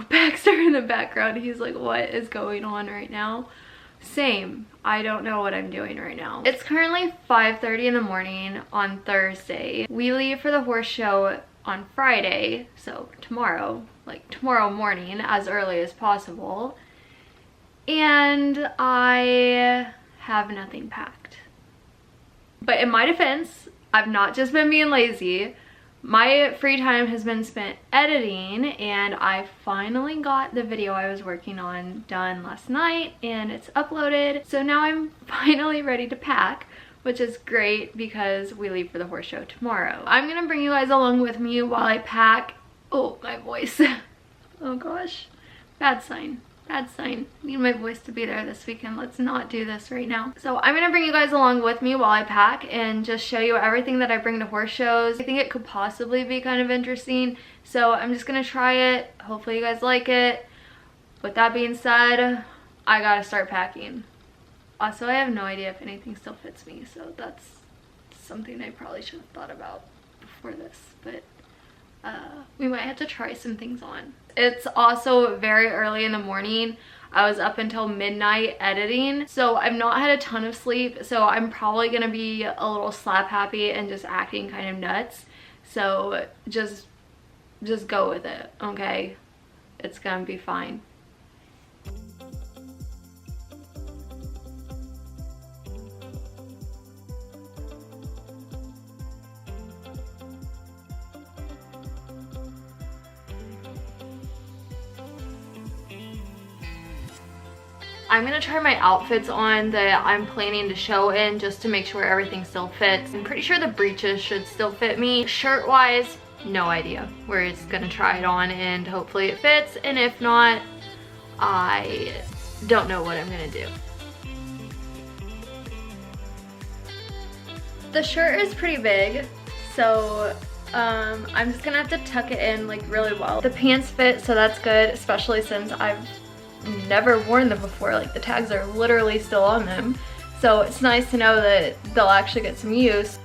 Baxter in the background. He's like, what is going on right now? Same. I don't know what I'm doing right now. It's currently 5:30 in the morning on Thursday. We leave for the horse show on Friday, so tomorrow, like tomorrow morning, as early as possible. And I have nothing packed. But in my defense, I've not just been being lazy. My free time has been spent editing, and I finally got the video I was working on done last night, and it's uploaded. So now I'm finally ready to pack, which is great because we leave for the horse show tomorrow. I'm gonna bring you guys along with me while I pack. Oh, my voice. Oh gosh, bad sign. Bad sign. Need my voice to be there this weekend. Let's not do this right now. So I'm gonna bring you guys along with me while I pack and just show you everything that I bring to horse shows. I think it could possibly be kind of interesting. So I'm just gonna try it. Hopefully you guys like it. With that being said, I gotta start packing. Also, I have no idea if anything still fits me. So that's something I probably should have thought about before this. But we might have to try some things on. It's also very early in the morning. I was up until midnight editing, so I've not had a ton of sleep, so I'm probably gonna be a little slap happy and just acting kind of nuts. So just go with it, okay? It's gonna be fine. I'm gonna try my outfits on that I'm planning to show in just to make sure everything still fits. I'm pretty sure the breeches should still fit me. Shirt wise, no idea. We're just gonna try it on and hopefully it fits, and if not, I don't know what I'm gonna do. The shirt is pretty big, so I'm just gonna have to tuck it in like really well. The pants fit, so that's good, especially since I've never worn them before. Like the tags are literally still on them, so it's nice to know that they'll actually get some use.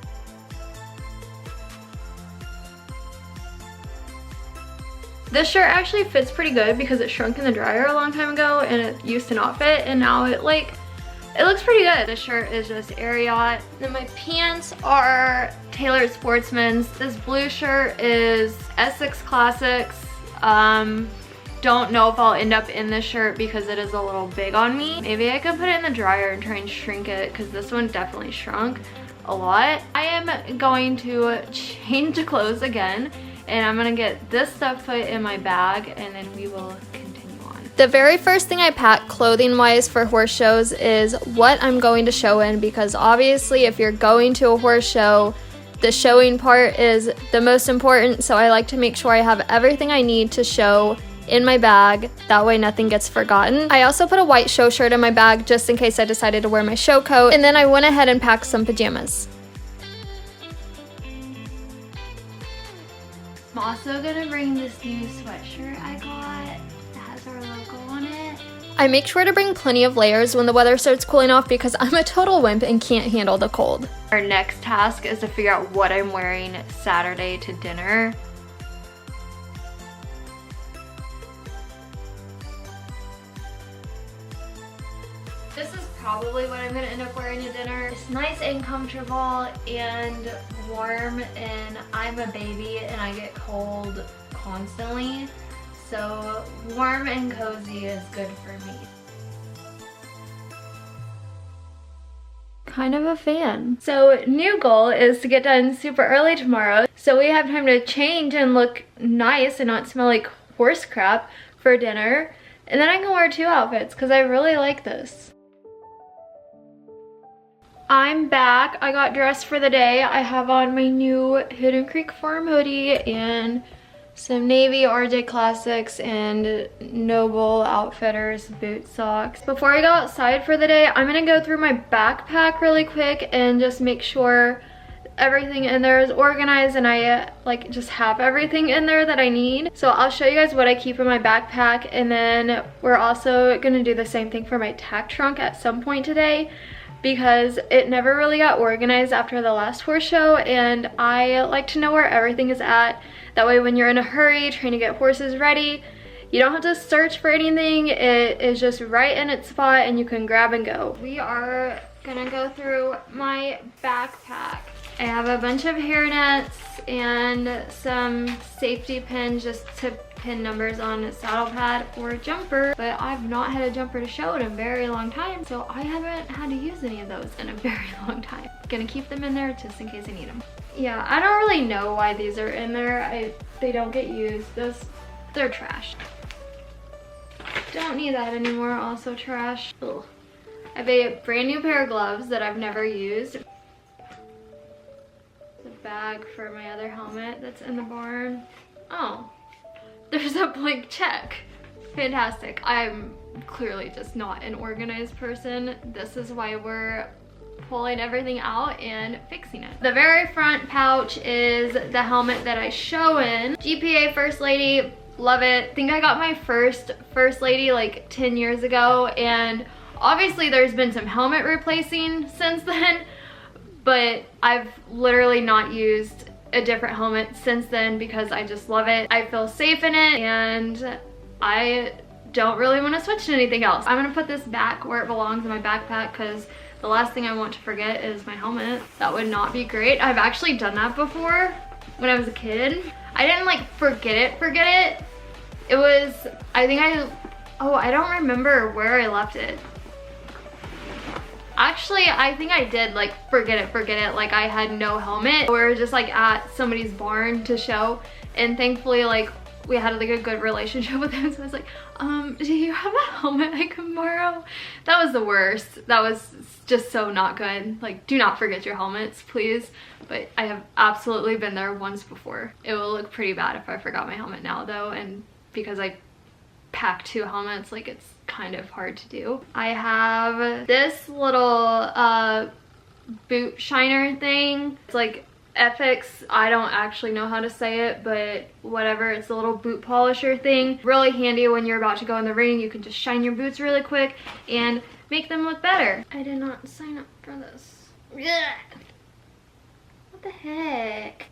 This shirt actually fits pretty good because it shrunk in the dryer a long time ago and it used to not fit, and now it looks pretty good. This shirt is just Ariat. Then my pants are Tailored Sportsman's. This blue shirt is Essex Classics. Don't know if I'll end up in this shirt because it is a little big on me. Maybe I could put it in the dryer and try and shrink it because this one definitely shrunk a lot. I am going to change clothes again, and I'm gonna get this stuff put in my bag, and then we will continue on. The very first thing I pack clothing wise for horse shows is what I'm going to show in, because obviously if you're going to a horse show, the showing part is the most important, so I like to make sure I have everything I need to show in my bag, that way nothing gets forgotten. I also put a white show shirt in my bag just in case I decided to wear my show coat, and then I went ahead and packed some pajamas. I'm also gonna bring this new sweatshirt I got that has our logo on it. I make sure to bring plenty of layers when the weather starts cooling off because I'm a total wimp and can't handle the cold. Our next task is to figure out what I'm wearing Saturday to dinner. This is probably what I'm gonna end up wearing to dinner. It's nice and comfortable and warm, and I'm a baby and I get cold constantly. So warm and cozy is good for me. Kind of a fan. So new goal is to get done super early tomorrow, so we have time to change and look nice and not smell like horse crap for dinner. And then I can wear 2 outfits because I really like this. I'm back. I got dressed for the day. I have on my new Hidden Creek Farm hoodie and some navy RJ Classics and Noble Outfitters boot socks. Before I go outside for the day, I'm gonna go through my backpack really quick and just make sure everything in there is organized and I just have everything in there that I need. So I'll show you guys what I keep in my backpack, and then we're also gonna do the same thing for my tack trunk at some point today because it never really got organized after the last horse show, and I like to know where everything is at. That way when you're in a hurry trying to get horses ready, You don't have to search for anything. It is just right in its spot and you can grab and go. We are gonna go through my backpack. I have a bunch of hairnets and some safety pins just to pin numbers on a saddle pad or a jumper, but I've not had a jumper to show in a very long time, so I haven't had to use any of those in a very long time. Gonna keep them in there just in case I need them. Yeah, I don't really know why these are in there. They don't get used. They're trash. Don't need that anymore, also trash. Ugh. I have a brand new pair of gloves that I've never used. The bag for my other helmet that's in the barn. Oh, there's a blank check. Fantastic. I'm clearly just not an organized person. This is why we're pulling everything out and fixing it. The very front pouch is the helmet that I show in. GPA First Lady, love it. I think I got my first Lady like 10 years ago, and obviously there's been some helmet replacing since then, but I've literally not used a different helmet since then because I just love it. I feel safe in it and I don't really want to switch to anything else. I'm gonna put this back where it belongs in my backpack because the last thing I want to forget is my helmet. That would not be great. I've actually done that before when I was a kid. I didn't like forget it. It was, I don't remember where I left it. Actually, I think I did like forget it, like I had no helmet. We were just like at somebody's barn to show, and thankfully like we had like a good relationship with him, so I was like, do you have a helmet I can borrow? That was the worst. That was just so not good. Like, do not forget your helmets, please. But I have absolutely been there once before. It will look pretty bad if I forgot my helmet now though, and because I pack 2 helmets, like it's kind of hard to do. I have this little boot shiner thing. It's like FX, I don't actually know how to say it, but whatever. It's a little boot polisher thing. Really handy when you're about to go in the ring. You can just shine your boots really quick and make them look better. I did not sign up for this. Ugh. What the heck?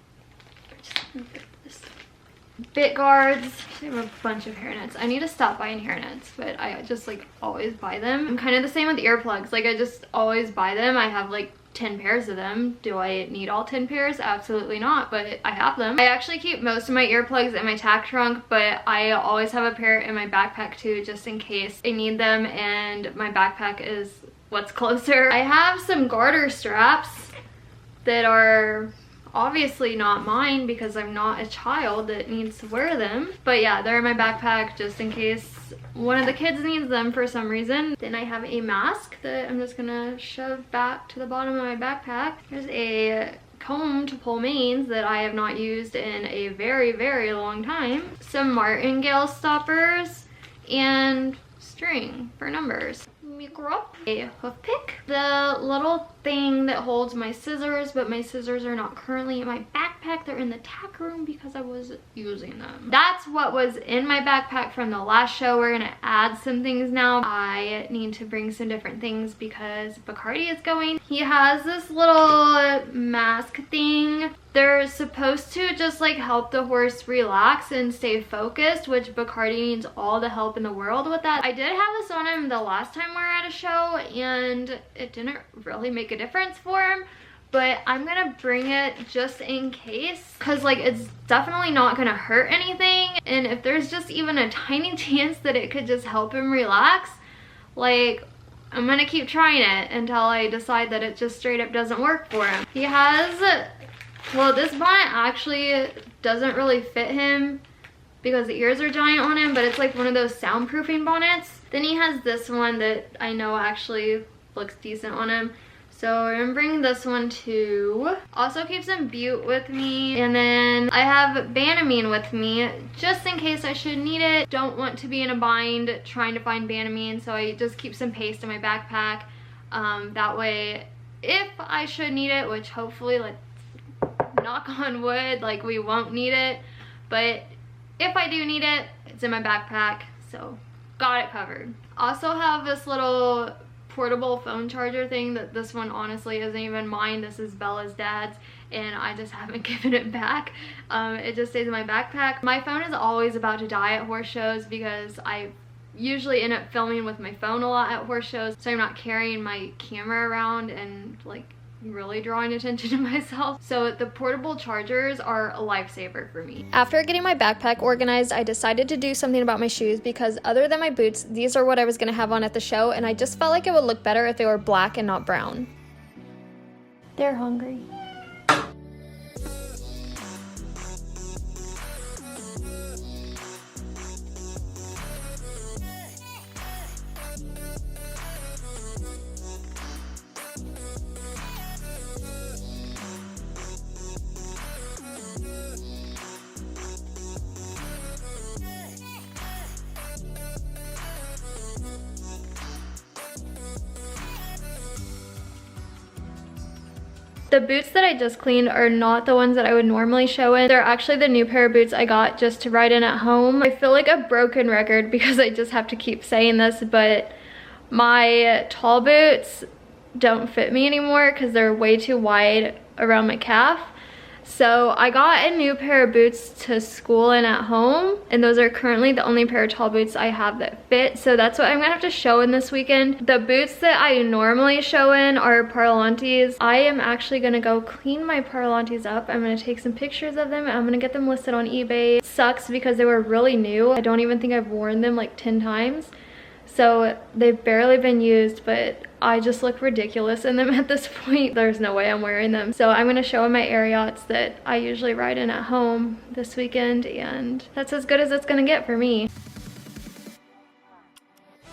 Bit guards. I have a bunch of hairnets. I need to stop buying hairnets, but I just like always buy them. I'm kind of the same with earplugs. Like I just always buy them. I have like 10 pairs of them. Do I need all 10 pairs? Absolutely not, but I have them. I actually keep most of my earplugs in my tack trunk, but I always have a pair in my backpack too, just in case I need them and my backpack is what's closer. I have some garter straps that are obviously not mine because I'm not a child that needs to wear them, but yeah, they're in my backpack just in case one of the kids needs them for some reason. Then I have a mask that I'm just gonna shove back to the bottom of my backpack. There's a comb to pull manes that I have not used in a very, very long time. Some martingale stoppers and string for numbers. A hoof pick, the little thing that holds my scissors, but my scissors are not currently in my backpack. They're in the tack room because I was using them. That's what was in my backpack from the last show. We're gonna add some things now. I need to bring some different things because Bacardi is going. He has this little mask thing. They're supposed to just like help the horse relax and stay focused, which Bacardi needs all the help in the world with that. I did have this on him the last time we were at a show and it didn't really make a difference for him, but I'm gonna bring it just in case because like it's definitely not gonna hurt anything, and if there's just even a tiny chance that it could just help him relax, like I'm gonna keep trying it until I decide that it just straight up doesn't work for him. He has, well, this bonnet actually doesn't really fit him because the ears are giant on him, but it's like one of those soundproofing bonnets. Then he has this one that I know actually looks decent on him, so I'm gonna bring this one too. Also keep some Butte with me, and then I have Banamine with me just in case I should need it. Don't want to be in a bind trying to find Banamine, so I just keep some paste in my backpack. That way if I should need it, which hopefully, like, knock on wood, like we won't need it, but if I do need it, it's in my backpack, so got it covered. Also have this little portable phone charger thing that this one honestly isn't even mine. This is Bella's dad's, and I just haven't given it back. It just stays in my backpack. My phone is always about to die at horse shows because I usually end up filming with my phone a lot at horse shows, so I'm not carrying my camera around and like really drawing attention to myself. So the portable chargers are a lifesaver for me. After getting my backpack organized, I decided to do something about my shoes because other than my boots, these are what I was going to have on at the show, and I just felt like it would look better if they were black and not brown. They're hungry. The boots that I just cleaned are not the ones that I would normally show in. They're actually the new pair of boots I got just to ride in at home. I feel like a broken record because I just have to keep saying this, but my tall boots don't fit me anymore because they're way too wide around my calf. So I got a new pair of boots to school and at home, and those are currently the only pair of tall boots I have that fit. So that's what I'm gonna have to show in this weekend. The boots that I normally show in are Parlantes. I am actually gonna go clean my Parlantes up. I'm gonna take some pictures of them and I'm gonna get them listed on eBay. It sucks because they were really new. I don't even think I've worn them like 10 times. So they've barely been used, but I just look ridiculous in them at this point. There's no way I'm wearing them. So I'm gonna show in my air yachts that I usually ride in at home this weekend, and that's as good as it's gonna get for me.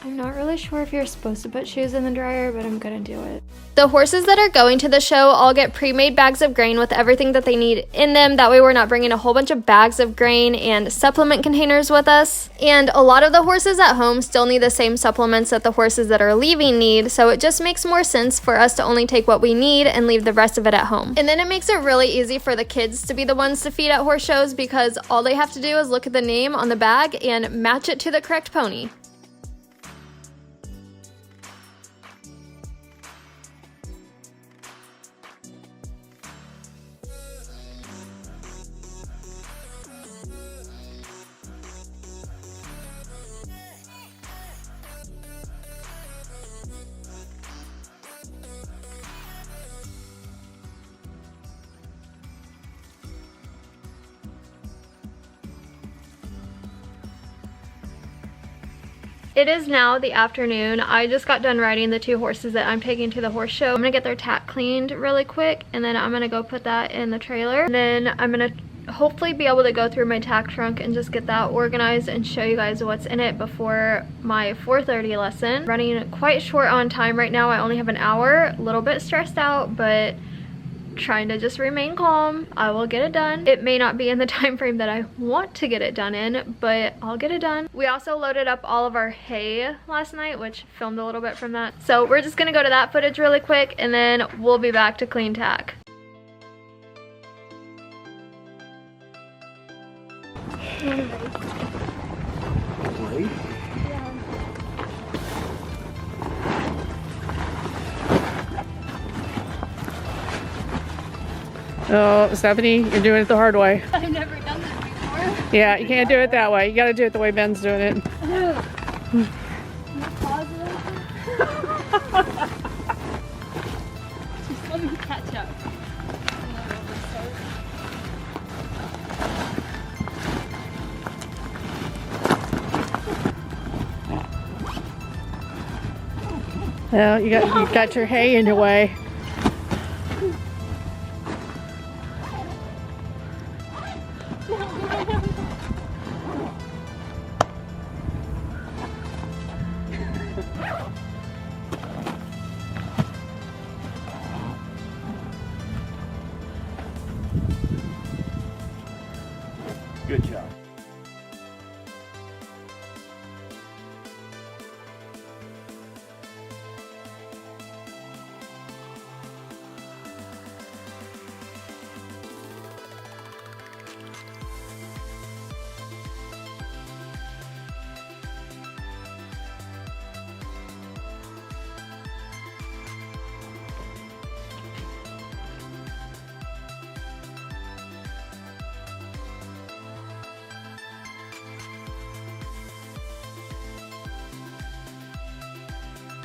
I'm not really sure if you're supposed to put shoes in the dryer, but I'm gonna do it. The horses that are going to the show all get pre-made bags of grain with everything that they need in them. That way we're not bringing a whole bunch of bags of grain and supplement containers with us. And a lot of the horses at home still need the same supplements that the horses that are leaving need, so it just makes more sense for us to only take what we need and leave the rest of it at home. And then it makes it really easy for the kids to be the ones to feed at horse shows because all they have to do is look at the name on the bag and match it to the correct pony. It is now the afternoon. I just got done riding the 2 horses that I'm taking to the horse show. I'm gonna get their tack cleaned really quick, and then I'm gonna go put that in the trailer. And then I'm gonna hopefully be able to go through my tack trunk and just get that organized and show you guys what's in it before my 4:30 lesson. Running quite short on time right now. I only have an hour. A little bit stressed out, but trying to just remain calm. I will get it done. It may not be in the time frame that I want to get it done in, but I'll get it done. We also loaded up all of our hay last night, which filmed a little bit from that. So we're just gonna go to that footage really quick, and then we'll be back to clean tack. Oh, Stephanie, you're doing it the hard way. I've never done this before. Yeah, you can't do it that way. You gotta do it the way Ben's doing it. Just let me catch up. Well, you got your hay in your way. Good job.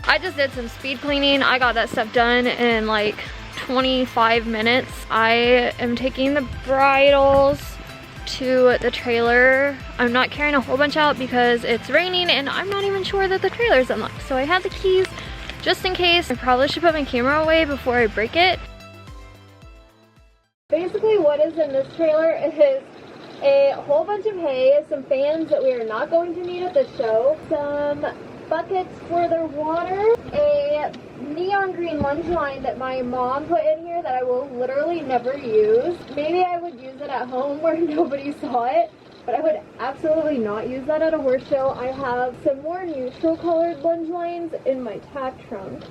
I just did some speed cleaning. I got that stuff done in like 25 minutes. I am taking the bridles to the trailer. I'm not carrying a whole bunch out because it's raining and I'm not even sure that the trailer's unlocked. So I have the keys just in case. I probably should put my camera away before I break it. Basically what is in this trailer is a whole bunch of hay, some fans that we are not going to need at the show, some buckets for their water, a neon green lunge line that my mom put in here that I will literally never use. Maybe I would use it at home where nobody saw it, but I would absolutely not use that at a horse show. I have some more neutral colored lunge lines in my tack trunk,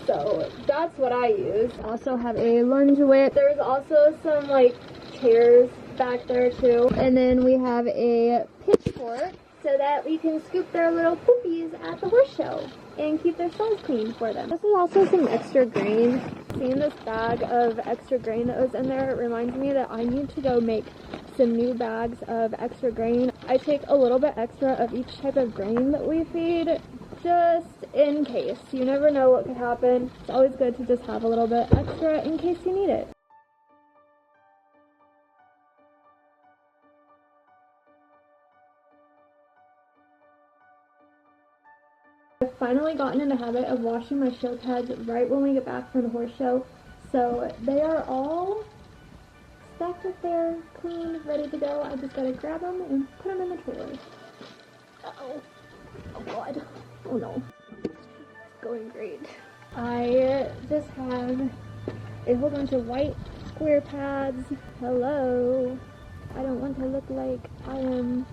so that's what I use. I also have a lunge whip. There's also some like chairs back there too, and then we have a pitchfork so that we can scoop their little poopies at the horse show and keep their stalls clean for them. This is also some extra grain. Seeing this bag of extra grain that was in there reminds me that I need to go make some new bags of extra grain. I take a little bit extra of each type of grain that we feed just in case. You never know what could happen. It's always good to just have a little bit extra in case you need it. I've finally gotten in the habit of washing my show tags right when we get back from the horse show, so they are all stacked up there, clean, ready to go. I just gotta grab them and put them in the trailer. Uh-oh. Oh god. Oh no. It's going great. I just have a whole bunch of white square pads. Hello. I don't want to look like I am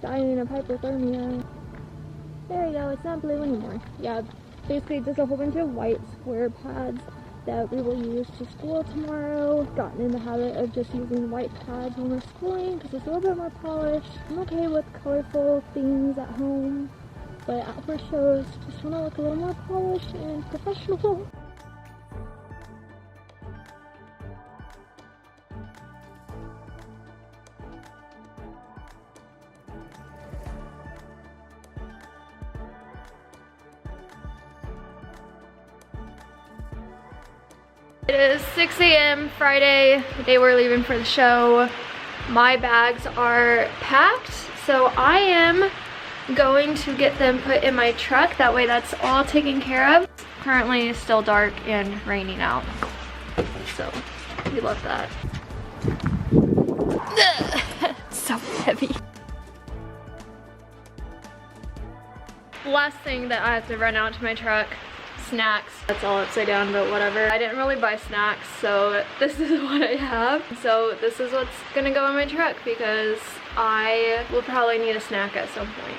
dying of hypothermia. There you go, it's not blue anymore. Yeah, basically just a whole bunch of white square pads that we will use to school tomorrow. Gotten in the habit of just using white pads when we're schooling because it's a little bit more polished. I'm okay with colorful things at home, but at horse shows, just want to look a little more polished and professional. It is 6 a.m. Friday, the day we're leaving for the show. My bags are packed, so I am going to get them put in my truck. That way that's all taken care of. Currently it's still dark and raining out, so we love that. It's so heavy. Last thing that I have to run out to my truck, snacks. That's all upside down, but whatever. I didn't really buy snacks, so this is what I have. So this is what's gonna go in my truck because I will probably need a snack at some point.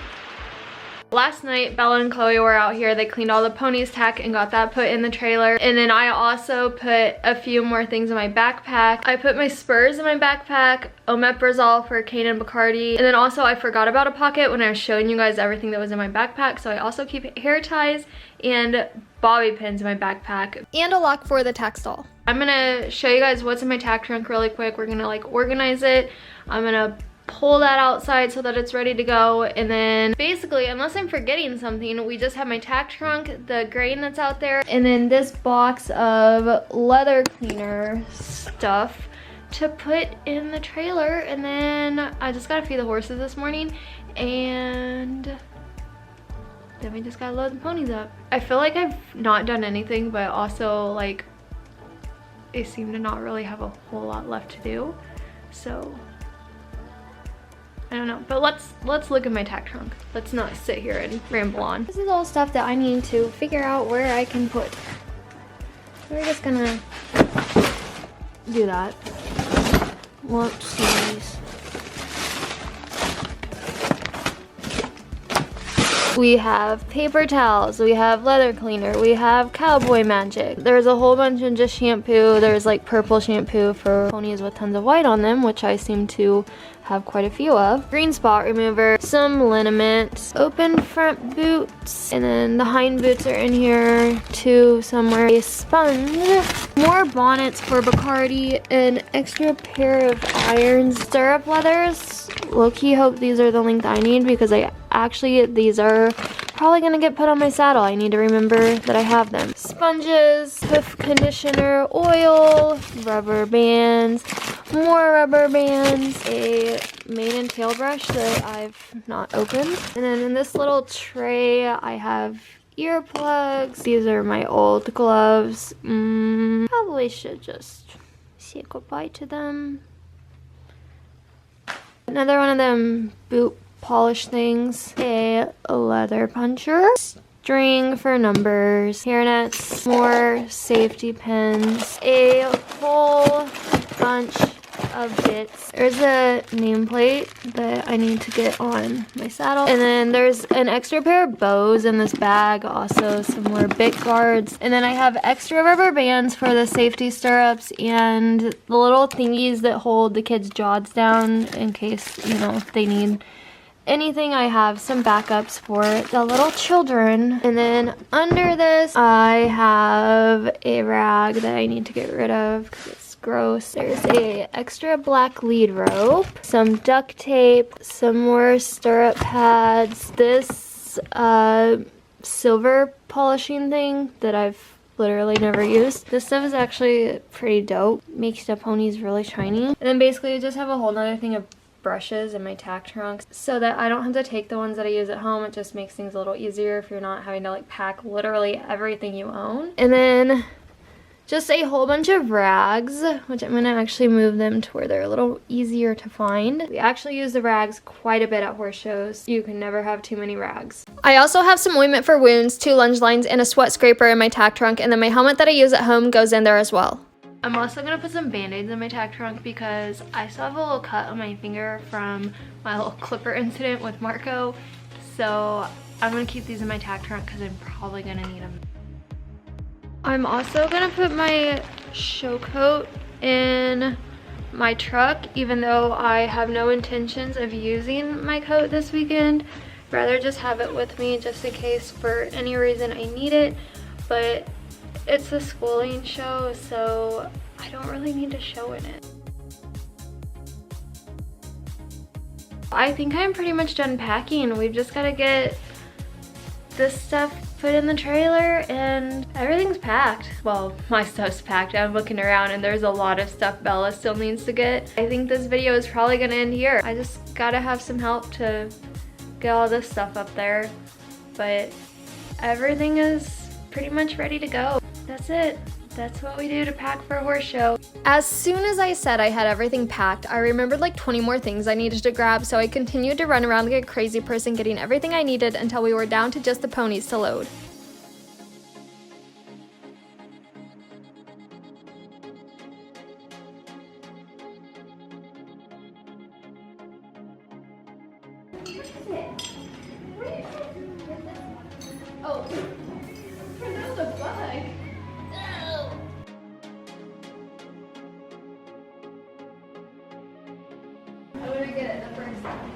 Last night, Bella and Chloe were out here. They cleaned all the ponies' tack and got that put in the trailer. And then I also put a few more things in my backpack. I put my spurs in my backpack, omeprazole for Kane and Bacardi. And then also I forgot about a pocket when I was showing you guys everything that was in my backpack. So I also keep hair ties and bobby pins in my backpack. And a lock for the tack stall. I'm gonna show you guys what's in my tack trunk really quick. We're gonna like organize it. I'm gonna pull that outside so that it's ready to go, and then basically, unless I'm forgetting something, we just have my tack trunk, the grain that's out there, and then this box of leather cleaner stuff to put in the trailer. And then I just gotta feed the horses this morning, and then we just gotta load the ponies up. I feel like I've not done anything, but also like I seem to not really have a whole lot left to do, so I don't know, but let's look at my tack trunk. Let's not sit here and ramble on. This is all stuff that I need to figure out where I can put. So we're just gonna do that. Whoopsies. We have paper towels, we have leather cleaner, we have cowboy magic. There's a whole bunch of just shampoo. There's like purple shampoo for ponies with tons of white on them, which I seem to have quite a few of. Green spot remover, some liniment, open front boots, and then the hind boots are in here too somewhere. A sponge, more bonnets for Bacardi, an extra pair of irons, stirrup leathers. Low-key hope these are the length I need because these are probably gonna get put on my saddle. I need to remember that I have them. Sponges, hoof conditioner, oil, rubber bands, more rubber bands, a mane and tail brush that I've not opened. And then in this little tray, I have earplugs. These are my old gloves. Probably should just say goodbye to them. Another one of them boot polish things. A leather puncher. String for numbers. Hairnets. More safety pins. A whole bunch of bits. There's a nameplate that I need to get on my saddle. And then there's an extra pair of bows in this bag. Also some more bit guards. And then I have extra rubber bands for the safety stirrups and the little thingies that hold the kids' jaws down in case, you know, they need anything. I have some backups for the little children. And then under this, I have a rag that I need to get rid of because it's gross. There's a extra black lead rope, some duct tape, some more stirrup pads, this silver polishing thing that I've literally never used. This stuff is actually pretty dope. Makes the ponies really shiny. And then basically I just have a whole nother thing of brushes in my tack trunk so that I don't have to take the ones that I use at home. It just makes things a little easier if you're not having to like pack literally everything you own. And then just a whole bunch of rags, which I'm going to actually move them to where they're a little easier to find. We actually use the rags quite a bit at horse shows. You can never have too many rags. I also have some ointment for wounds, 2 lunge lines, and a sweat scraper in my tack trunk, and then my helmet that I use at home goes in there as well. I'm also going to put some band-aids in my tack trunk because I still have a little cut on my finger from my little clipper incident with Marco. So I'm going to keep these in my tack trunk because I'm probably going to need them. I'm also going to put my show coat in my truck, even though I have no intentions of using my coat this weekend. Rather just have it with me just in case for any reason I need it. But it's a schooling show, so I don't really need to show in it. I think I'm pretty much done packing. We've just got to get this stuff put in the trailer and everything's packed. Well, my stuff's packed. I'm looking around and there's a lot of stuff Bella still needs to get. I think this video is probably gonna end here. I just gotta have some help to get all this stuff up there, but everything is pretty much ready to go. That's it. That's what we do to pack for a horse show. As soon as I said I had everything packed, I remembered like 20 more things I needed to grab, so I continued to run around like a crazy person getting everything I needed until we were down to just the ponies to load. Oh, another bug. I want to get it the first time.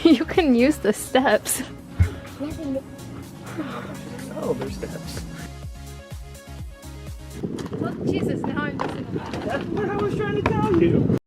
You can use the steps. Oh, there's steps. Oh, Jesus, now I'm missing a lot. That's what I was trying to tell you.